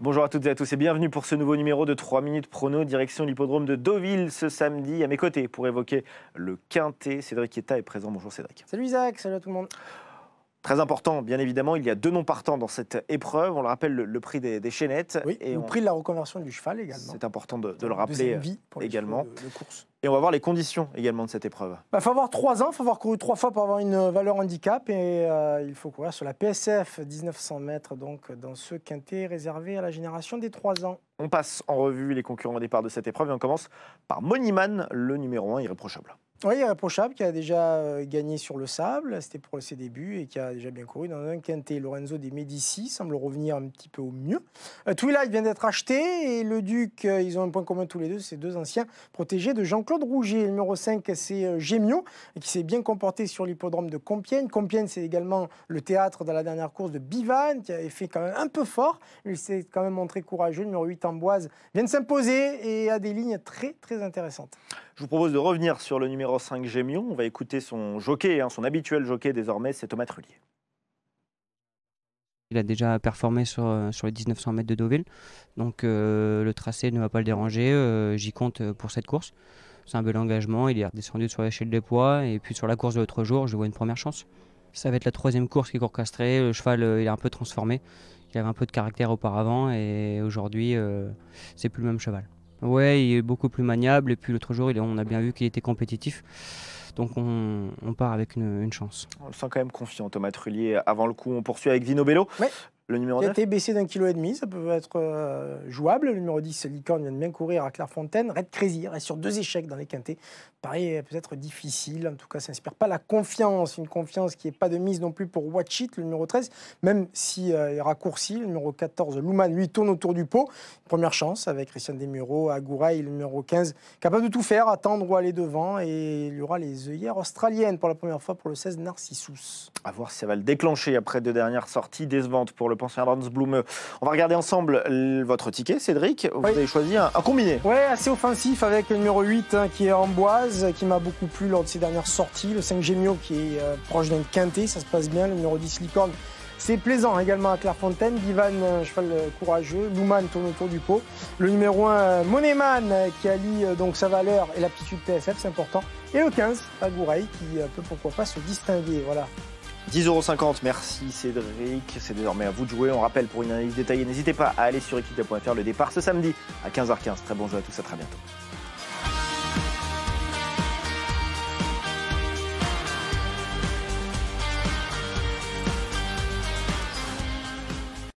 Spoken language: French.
Bonjour à toutes et à tous et bienvenue pour ce nouveau numéro de 3 minutes prono, direction l'hippodrome de Deauville ce samedi. À mes côtés pour évoquer le Quintet, Cédric Quetta est présent. Bonjour Cédric. Salut Isaac, salut à tout le monde. Très important, bien évidemment, il y a 2 noms partants dans cette épreuve. On le rappelle, le prix des chaînettes. Oui, et le prix de la reconversion du cheval également. C'est important de le rappeler pour également. De course. Et on va voir les conditions également de cette épreuve. Il faut avoir 3 ans, il faut avoir couru 3 fois pour avoir une valeur handicap. Et il faut courir sur la PSF 1900 mètres, donc dans ce Quintet réservé à la génération des 3 ans. On passe en revue les concurrents au départ de cette épreuve et on commence par Moneyman, le numéro 1 irréprochable. Oui, irréprochable, qui a déjà gagné sur le sable, c'était pour ses débuts, et qui a déjà bien couru dans un Quintet. Lorenzo de Medici semble revenir un petit peu au mieux. Twilight vient d'être acheté, et le Duc, ils ont un point commun tous les deux, c'est 2 anciens protégés de Jean-Claude Rouget. Le numéro 5, c'est Gémio, qui s'est bien comporté sur l'hippodrome de Compiègne. Compiègne, c'est également le théâtre de la dernière course de Bivan, qui avait fait quand même un peu fort. Il s'est quand même montré courageux. Le numéro 8, Amboise, vient de s'imposer et a des lignes très, très intéressantes. Je vous propose de revenir sur le numéro 5 Gémio. On va écouter son jockey, son habituel jockey désormais, c'est Thomas Trullier. Il a déjà performé sur les 1900 mètres de Deauville, donc le tracé ne va pas le déranger, j'y compte pour cette course. C'est un bel engagement, il est redescendu sur l'échelle des poids, et puis sur la course de l'autre jour, je vois une première chance. Ça va être la 3e course qui court castré, le cheval il est un peu transformé, il avait un peu de caractère auparavant, et aujourd'hui c'est plus le même cheval. Ouais, il est beaucoup plus maniable, et puis l'autre jour on a bien vu qu'il était compétitif. Donc on part avec une chance. On le sent quand même confiant, Thomas Trullier. Avant le coup, on poursuit avec Vino Bello. Ouais. Le numéro 9. Il a été baissé d'1,5 kg, ça peut être jouable. Le numéro 10, Licorne, vient de bien courir à Clairefontaine. Red Crazy reste sur 2 échecs dans les quintés. Pareil, peut-être difficile. En tout cas, ça n'inspire pas la confiance. Une confiance qui n'est pas de mise non plus pour Watch It, le numéro 13. Même si il raccourci, le numéro 14, Louman, lui, tourne autour du pot. Première chance avec Christian Desmureaux, Agouraï, le numéro 15. Capable de tout faire, attendre ou aller devant. Et il y aura les œillères australiennes pour la première fois pour le 16, Narcissus. À voir si ça va le déclencher après 2 dernières sorties décevantes pour le pensionnaire Blumeux. On va regarder ensemble votre ticket, Cédric. Vous avez choisi un combiné. Oui, assez offensif avec le numéro 8 qui est Amboise, qui m'a beaucoup plu lors de ses dernières sorties. Le 5 Gémio qui est proche d'un quintet, ça se passe bien. Le numéro 10 Licorne, c'est plaisant également à Clairefontaine. Bivan, cheval courageux. Louman tourne autour du pot. Le numéro 1 Moneyman qui allie donc sa valeur et l'aptitude PSF, c'est important. Et le 15 Agouraï qui peut pourquoi pas se distinguer. Voilà. 10,50 €, merci Cédric. C'est désormais à vous de jouer. On rappelle pour une analyse détaillée, n'hésitez pas à aller sur equidia.fr. Le départ ce samedi à 15h15. Très bon jeu à tous, à très bientôt.